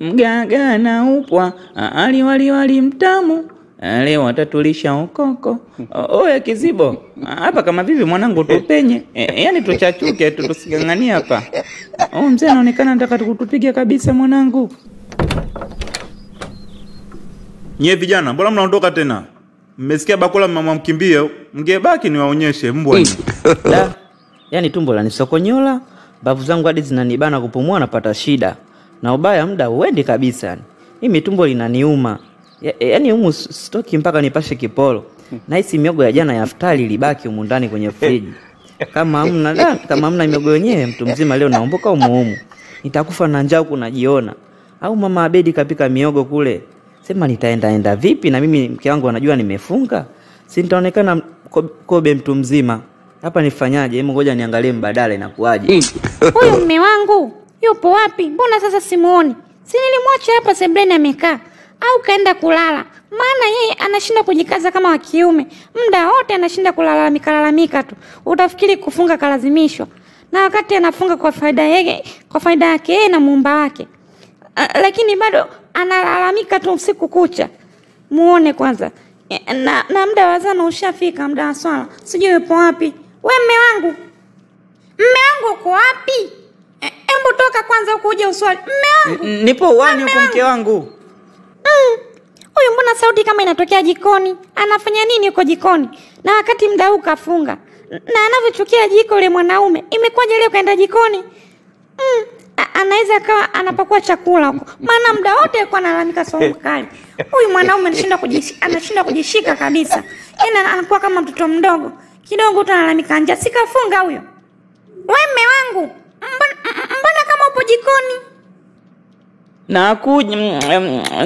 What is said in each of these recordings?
mgaga na upwa, wali mtamu, leo watatulisha ukoko. Oya Kizibo, hapa kama vipi mwanangu tupenye? Yaani tuchachuke tusigangania hapa. Mzee anaonekana anataka tukutupige kabisa mwanangu. Nyie vijana, mbona mnaondoka tena? Mmesikia bakula mama mkimbia, mngebaki niwaonyeshe mbwa. Da. Yaani tumbo la nisokonyola, bavu zangu hadi zinanibana kupumua napata shida. Na ubaya muda uendi kabisa. Mimi tumbo linaniuma. Yaani humu stoki mpaka nipashe kipolo. Na hisi miogo ya jana ya iftari ilibaki humu ndani kwenye friji. Kama hamna miogo yenyewe mtu mzima leo naomboka humu. Nitakufa na njaa huku najiona. Au mama Abedi kapika miogo kule. Sema nitaenda vipi na mimi mke wangu anajua nimefunga? Si nitaonekana kobe mtu mzima. Hapa nifanyaje? Hebu ngoja niangalie mbadala inakuaje. Huyu mume wangu yupo wapi? Mbona sasa simuoni? Si nilimwacha hapa sebleni amekaa au kaenda kulala? Maana yeye anashinda kujikaza kama wa kiume. Muda wote anashinda kulalamika tu. Utafikiri kufunga kalazimishwa. Na wakati anafunga kwa faida yake yeye na muumba wake. Lakini bado analalamika tu usiku kucha. Muone kwanza. Na muda wa zana ushafika, muda wa swala. Sijui yupo wapi. Wewe mume wangu uko wapi? Hebu toka kwanza ukuje uswali. Mume wangu. Nipo uani huko mke wangu. Huyu mbona sauti kama inatokea jikoni? Anafanya nini huko jikoni? Na wakati muda huu kafunga. Na anavyochukia jiko yule mwanaume. Imekwaje leo kaenda jikoni? Anaweza akawa anapakua chakula huko. Maana muda wote alikuwa analalamika saumu kali. Huyu mwanaume anashinda kujishika kabisa. Yaani anakuwa kama mtoto mdogo. Kidogo tu analalamika njaa. Sikafunga huyo. Wewe mume wangu, mbona kama upo jikoni?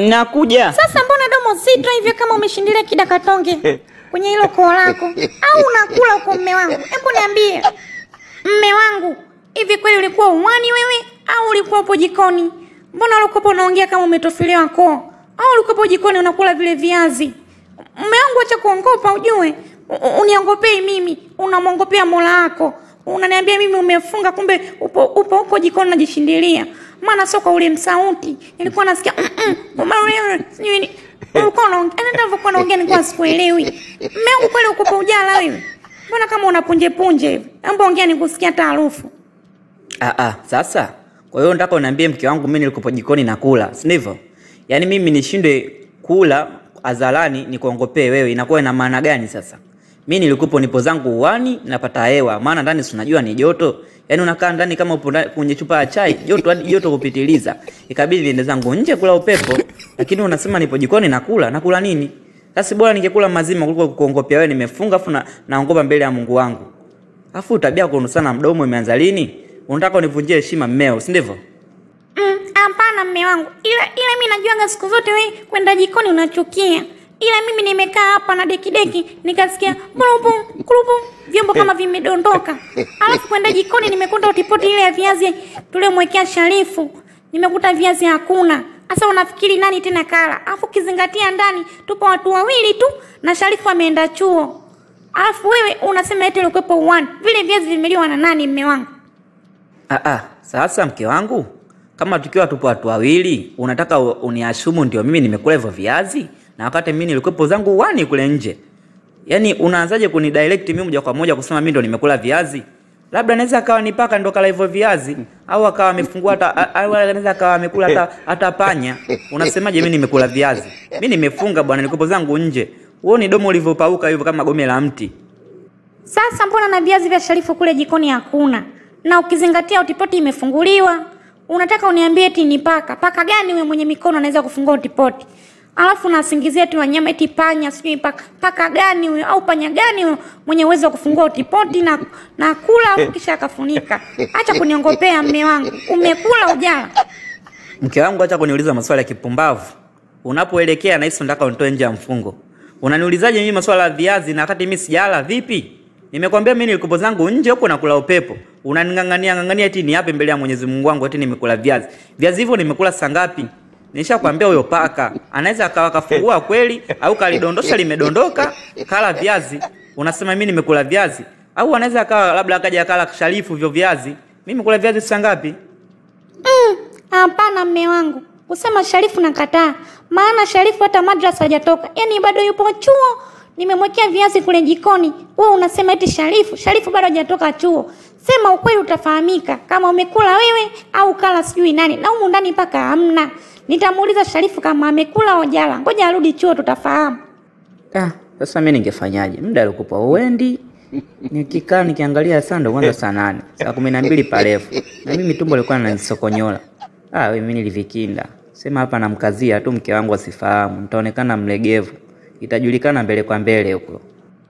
Nakuja. Sasa mbona domo zito hivyo kama umeshindilia kidakatonge kwenye hilo koo lako? Au unakula huko mume wangu? Hebu niambie. Mume wangu, hivi kweli ulikuwa uwani wewe au ulikuwa upo jikoni? Mbona ulikuwa unaongea kama umetofiliwa koo? Au ulikuwa upo jikoni unakula vile viazi? Mume wangu acha kuongopa ujue. Uniongopei mimi, unamwongopea Mola wako. Unaniambia mimi umefunga kumbe upo huko jikoni unajishindilia. Maana sio kwa ule msauti. Nilikuwa nasikia sijui ulikuwa unaongea nilikuwa sikuelewi. Mume wangu kweli uko kwa ujala wewe? Mbona kama unapunje hivi? Naomba ongea nikusikia taarifa. Sasa kwa hiyo nataka uniambie mke wangu mimi nilikuwa jikoni nakula, si ndivyo? Yaani mimi nishinde kula azalani nikuongopee wewe, inakuwa ina maana gani sasa? Mimi nilikuwa nipo zangu uwani napata hewa, maana ndani si unajua ni joto. Yaani unakaa ndani kama upo kwenye chupa ya chai, joto hadi joto kupitiliza. Ikabidi niende zangu nje kula upepo, lakini unasema nipo jikoni nakula nini? Sasa bora ningekula mazima kuliko kuongopea wewe nimefunga afu naongopa mbele ya Mungu wangu. Afu tabia kunusana mdomo imeanza lini? Unataka univunjie heshima mmeo, si ndivyo? Hapana mume wangu. Ila mimi najuanga siku zote wewe kwenda jikoni unachukia. Ila mimi nimekaa hapa na deki nikasikia kulupu vyombo kama vimedondoka. Alafu kwenda jikoni nimekuta utipoti ile ya viazi tuliomwekea Sharifu. Nimekuta viazi hakuna. Sasa unafikiri nani tena kala? Alafu kizingatia ndani tupo watu wawili tu na Sharifu ameenda chuo. Alafu wewe unasema eti ulikuwepo uwani. Vile viazi vimeliwa na nani mume wangu? Sasa mke wangu, kama tukiwa tupo watu wawili, unataka uniashumu ndio mimi nimekula hivyo viazi na wakati mimi nilikuwepo zangu uwani kule nje. Yaani unaanzaje kunidirect mimi moja kwa moja kusema mimi ndo nimekula viazi? Labda anaweza akawa nipaka ndo kala hivyo viazi au akawa amefungua au anaweza akawa amekula hata panya. Unasemaje mimi nimekula viazi? Mimi nimefunga bwana, nilikuwepo zangu nje. Wewe ni domo ulivyopauka hivyo kama gome la mti. Sasa mbona na viazi vya Sharifu kule jikoni hakuna? Na ukizingatia utipoti imefunguliwa. Unataka uniambie eti ni paka gani wewe mwenye mikono anaweza kufungua utipoti? Alafu nasingizia tu wanyama eti panya, sijui paka gani huyo au panya gani huyo mwenye uwezo wa kufungua utipoti na kula afu kisha akafunika. Acha kuniongopea mume wangu. Umekula ujala? Mke wangu acha kuniuliza maswali ya kipumbavu. Unapoelekea na hizo nataka unitoe nje ya mfungo. Unaniulizaje mimi maswala ya viazi na wakati mimi sijala vipi? Nimekwambia mimi nilikupo zangu nje huko nakula upepo. Unaningangania eti ni yapi mbele ya Mwenyezi Mungu wangu eti nimekula viazi. Viazi hivyo nimekula saa ngapi? Nishakwambia huyo paka anaweza akawa kafungua kweli au kalidondosha limedondoka kala viazi. Unasema mimi nimekula viazi au anaweza akawa labda akaja akala Sharifu hivyo viazi. Mimi nimekula viazi saa ngapi? Hapana mume wangu. Kusema Sharifu nakataa. Maana Sharifu hata madrasa hajatoka. Yaani bado yupo chuo. Nimemwekea viazi kule jikoni. Wewe unasema eti Sharifu bado hajatoka chuo. Sema ukweli utafahamika kama umekula wewe au kala sijui nani. Na humu ndani paka hamna. Nitamuuliza Sharifu kama amekula au jala. Ngoja arudi chuo tutafahamu. Sasa mimi ningefanyaje? Muda alikupa uendi. Nikikaa nikiangalia saa ndo kwanza saa 8. Saa 12 parefu. Na mimi tumbo lilikuwa linanisokonyola. Wewe mimi nilivikinda. Sema hapa namkazia tu mke wangu asifahamu. Nitaonekana mlegevu. Itajulikana mbele kwa mbele huko.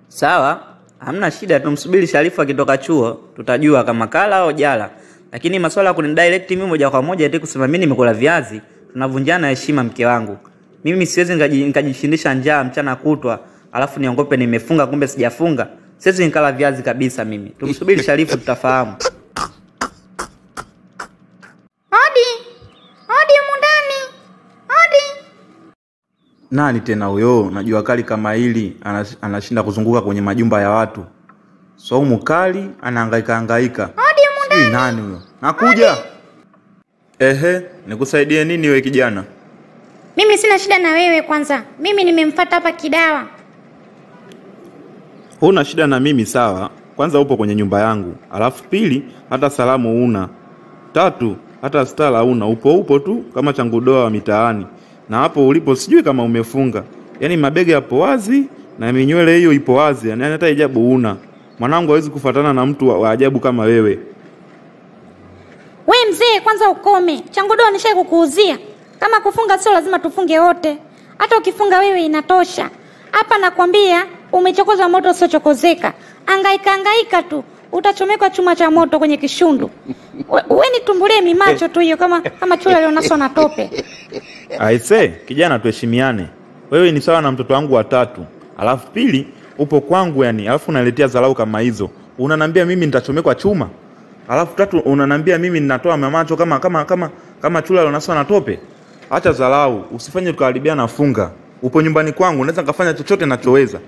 Sawa? Hamna shida, tumsubiri Sharifu akitoka chuo, tutajua kama kala au jala. Lakini masuala ya kunidirect mimi moja kwa moja eti kusema mimi nimekula viazi, tunavunjana heshima mke wangu. Mimi siwezi nikajishindisha njaa mchana kutwa, alafu niongope nimefunga kumbe sijafunga. Siwezi nikala viazi kabisa mimi. Tumsubiri Sharifu tutafahamu. Hodi mundani. Hodi. Nani tena huyo? Najua kali kama hili anashinda kuzunguka kwenye majumba ya watu. Saumu kali anahangaika. Hodi mundani. Nani huyo? Nakuja. Nikusaidie nini wewe kijana? Mimi sina shida na wewe kwanza. Mimi nimemfuata hapa Kidawa. Huna shida na mimi sawa. Kwanza upo kwenye nyumba yangu. Alafu pili hata salamu una. Tatu hata stala una. Upo tu kama changudoa wa mitaani. Na hapo ulipo sijui kama umefunga. Yaani mabega yapo wazi na minywele hiyo ipo wazi. Yaani hata hijabu una. Mwanangu hawezi kufuatana na mtu wa ajabu kama wewe. We mzee kwanza ukome. Changudoa nishaye kukuuzia. Kama kufunga sio lazima tufunge wote. Hata ukifunga wewe inatosha. Hapa nakwambia umechokoza moto sio chokozeka. Angaika tu. Utachomekwa chuma cha moto kwenye kishundu. Wewe nitumbulie mimacho tu hiyo kama chula lionaswa na tope. Aise, kijana tuheshimiane. Wewe ni sawa na mtoto wangu wa 3. Alafu pili upo kwangu yani, alafu unaletea dharau kama hizo. Unanambia mimi nitachomekwa chuma. Alafu 3 unanambia mimi ninatoa mamacho kama chula lionaswa na tope. Acha dharau, usifanye tukaribia na funga. Upo nyumbani kwangu, unaweza kufanya chochote ninachoweza.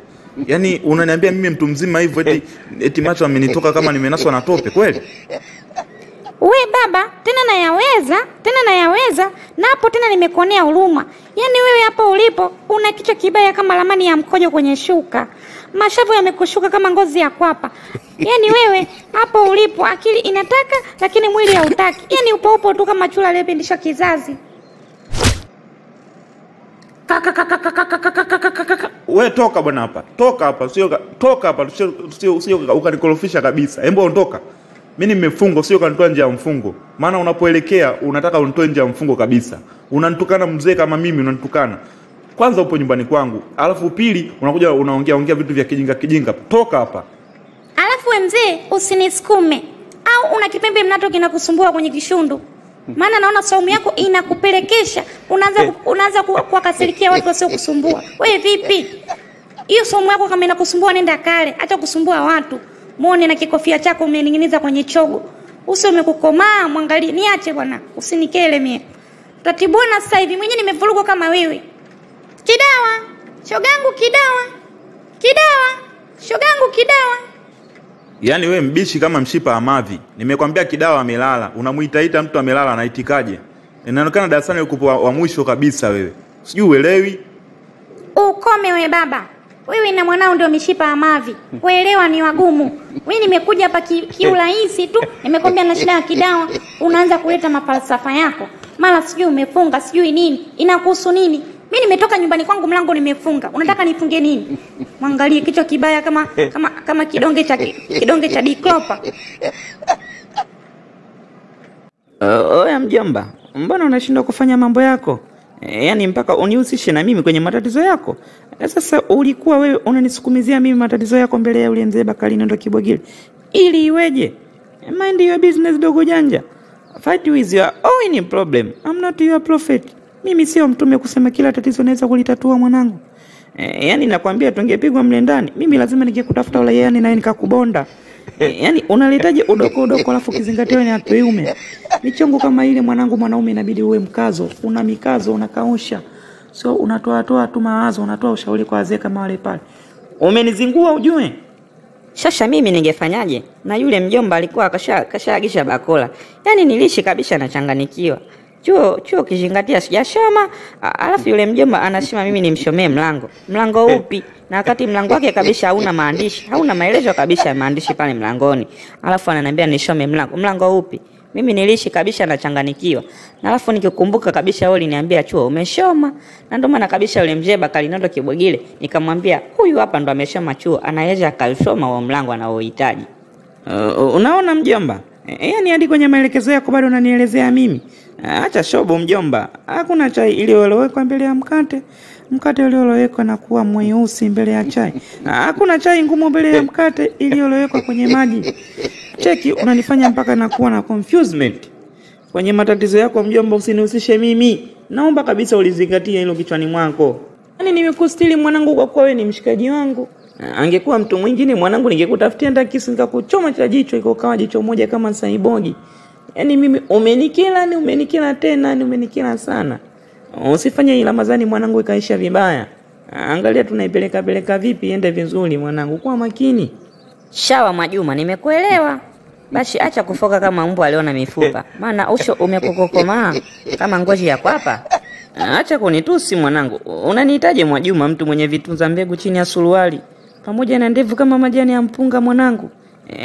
Yaani unaniambia mimi mtu mzima hivyo eti macho amenitoka kama nimenaswa na tope kweli? We baba, tena nayaweza, na hapo tena nimekonea huruma. Yaani wewe hapo ulipo, una kichwa kibaya kama ramani ya mkojo kwenye shuka. Mashavu yamekushuka kama ngozi ya kwapa. Yaani wewe hapo ulipo, akili inataka lakini mwili hautaki. Yaani upo tu kama chula aliyepindisha kizazi. Wewe toka bwana hapa. Toka hapa, sio ukanikorofisha kabisa. Hebu ondoka. Mimi nimefungwa sio kanitoa nje ya mfungo. Maana unapoelekea unataka unitoe nje ya mfungo kabisa. Unanitukana mzee kama mimi unanitukana. Kwanza upo nyumbani kwangu. Alafu pili unakuja unaongea vitu vya kijinga. Toka hapa. Alafu we mzee usinisukume. Au una kipembe mnato kinakusumbua kwenye kishundu. Maana naona saumu yako inakupelekesha. Unaanza kuwakasirikia watu wasio kusumbua. Wewe vipi? Hiyo saumu yako kama inakusumbua nenda kale. Acha kusumbua watu. Muone na kikofia chako umeninginiza kwenye chogo. Uso umekukomaa, mwangalie. Niache bwana, usinikele mie. Tutatibuana sasa hivi, mwenyewe nimevurugwa kama wewe. Kidawa, shogangu Kidawa. Yaani wewe mbishi kama mshipa wa mavi. Nimekwambia Kidawa amelala. Unamuita mtu amelala anaitikaje? Inaonekana darasani uko wa mwisho kabisa wewe. Sijui uelewi. Ukome wewe baba. Wewe na mwanao ndio mishipa ya mavi. Kuelewa ni wagumu. Mimi nimekuja hapa kiurahisi tu. Nimekwambia na shida ya Kidawa. Unaanza kuleta mafalsafa yako. Mara sijui umefunga, sijui nini. Inakuhusu nini? Mimi nimetoka nyumbani kwangu mlango nimefunga. Unataka nifunge nini? Mwangalie kichwa kibaya kama kidonge cha diklopa. Oya mjomba, mbona unashindwa kufanya mambo yako? Yaani mpaka unihusishe na mimi kwenye matatizo yako. Sasa ulikuwa wewe unanisukumizia mimi matatizo yako mbele ya ule mzee Bakari ndo Kibogile. Ili iweje? Mind your business dogo janja. Fight with your own problem. I'm not your prophet. Mimi sio mtume kusema kila tatizo naweza kulitatua mwanangu. Yaani nakwambia tungepigwa mle ndani. Mimi lazima ningekutafuta ule yani na nikakubonda. Yaani unaletaje udoko alafu kizingatiwe ni atuiume. Michongo kama ile mwanangu mwanaume inabidi uwe mkazo. Una mikazo unakausha. So unatoa tu mawazo, unatoa ushauri kwa wazee kama wale pale. Umenizingua ujue. Shasha mimi ningefanyaje? Na yule mjomba alikuwa kashaagisha bakola. Yaani nilishi kabisa nachanganikiwa. Chuo kizingatia sijashoma, alafu yule mjomba anasema mimi nimshomee mlango. Mlango upi? Na wakati mlango wake kabisa hauna maandishi, hauna maelezo kabisa ya maandishi pale mlangoni. Alafu ananiambia nishome mlango. Mlango upi? Mimi niliishi kabisa nachanganikiwa. Na alafu nikikumbuka kabisa wewe uliniambia chuo umeshoma. Na ndio maana kabisa yule mzee Bakalinondo Kibwegile nikamwambia huyu hapa ndo ameshoma chuo, anaweza akasoma wa mlango anaohitaji. Unaona mjomba? Yaani hadi kwenye maelekezo yako bado unanielezea mimi. Acha shobo mjomba. Hakuna chai iliyolowekwa mbele ya mkate. Mkate uliolowekwa na kuwa mweusi mbele ya chai. Hakuna chai ngumu mbele ya mkate iliyolowekwa kwenye maji. Cheki unanifanya mpaka nakuwa na confusement. Kwenye matatizo yako mjomba usinihusishe mimi. Naomba kabisa ulizingatie hilo kichwani mwako. Yaani nimekustiri mwanangu kwa kuwa wewe ni mshikaji wangu. Angekuwa mtu mwingine mwanangu ningekutafutia hata kisu nikakuchoma cha jicho iko kawa jicho moja kama Saibogi. Yaani mimi umenikila tena, umenikila sana. Usifanye hii Ramadhani mwanangu ikaisha vibaya. Angalia tunaipeleka vipi iende vizuri mwanangu, kwa makini. Shawa Mwajuma, nimekuelewa. Basi acha kufoka kama mbwa aliona mifupa. Maana usho umekokokoma kama ngozi ya kwapa. Acha kunitusi mwanangu. Unanihitaji Mwajuma, mtu mwenye vitunza mbegu chini ya suruali pamoja na ndevu kama majani ya mpunga mwanangu.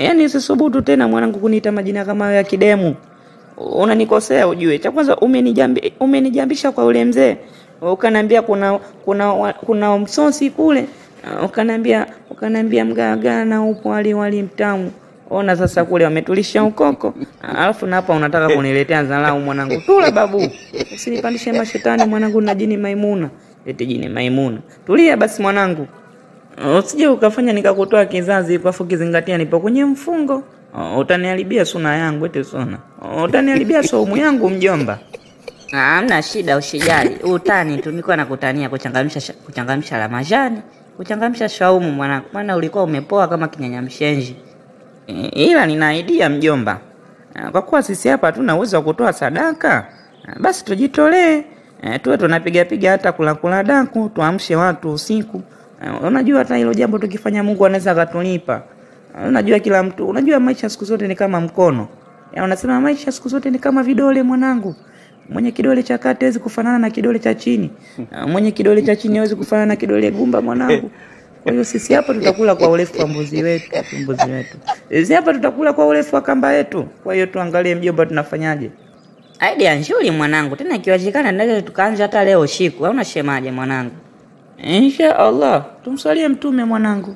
Yaani usisubutu tena mwanangu kuniita majina kama ya kidemu. Unanikosea ujue. Cha kwanza umenijambisha kwa ule mzee. Ukaniambia kuna msosi kule. Ukaniambia mgaga na upo wali mtamu. Ona sasa kule wametulisha ukoko. Alafu na hapa unataka kuniletea dharau mwanangu. Tula babu. Usinipandishe mashetani mwanangu na jini Maimuna. Eti jini Maimuna. Tulia basi mwanangu. Usije ukafanya nikakutoa kizazi kwa afu kizingatia nipo kwenye mfungo. Utaniharibia suna yangu eti suna. Utaniharibia saumu yangu mjomba. Hamna shida usijali. Utani tu nilikuwa nakutania kuchangamsha Ramadhani, kuchangamsha saumu mwanangu. Maana ulikuwa umepoa kama kinyanyamshenji. Ila nina idea mjomba. Kwa kuwa sisi hapa hatuna uwezo wa kutoa sadaka, basi tujitolee. Tuwe tunapiga hata kula daku, tuamshe watu usiku. Unajua hata hilo jambo tukifanya Mungu anaweza akatulipa. Unajua kila mtu, unajua maisha siku zote ni kama mkono. Unasema maisha siku zote ni kama vidole mwanangu. Mwenye kidole cha kati hawezi kufanana na kidole cha chini. Mwenye kidole cha chini hawezi kufanana na kidole gumba mwanangu. Kwa hiyo sisi hapa tutakula kwa urefu wa mbuzi wetu. Sisi hapa tutakula kwa urefu wa kamba yetu. Kwa hiyo tuangalie mjomba tunafanyaje. Idea nzuri mwanangu. Tena ikiwezekana naweza tukaanza hata leo usiku. Au unasemaje mwanangu? Insha Allah, tumsalie mtume mwanangu.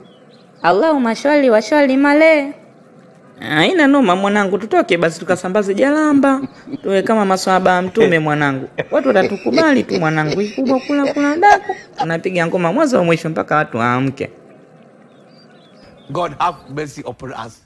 Allahumma shalli wa sallim alayhi. Haina noma mwanangu, tutoke basi tukasambaze jalamba. Tuwe kama maswahaba mtume mwanangu. Watu watatukubali tu mwanangu. Ikubwa kula daku. Tunapiga ngoma mwanzo wa mwisho mpaka watu waamke. God have mercy upon us.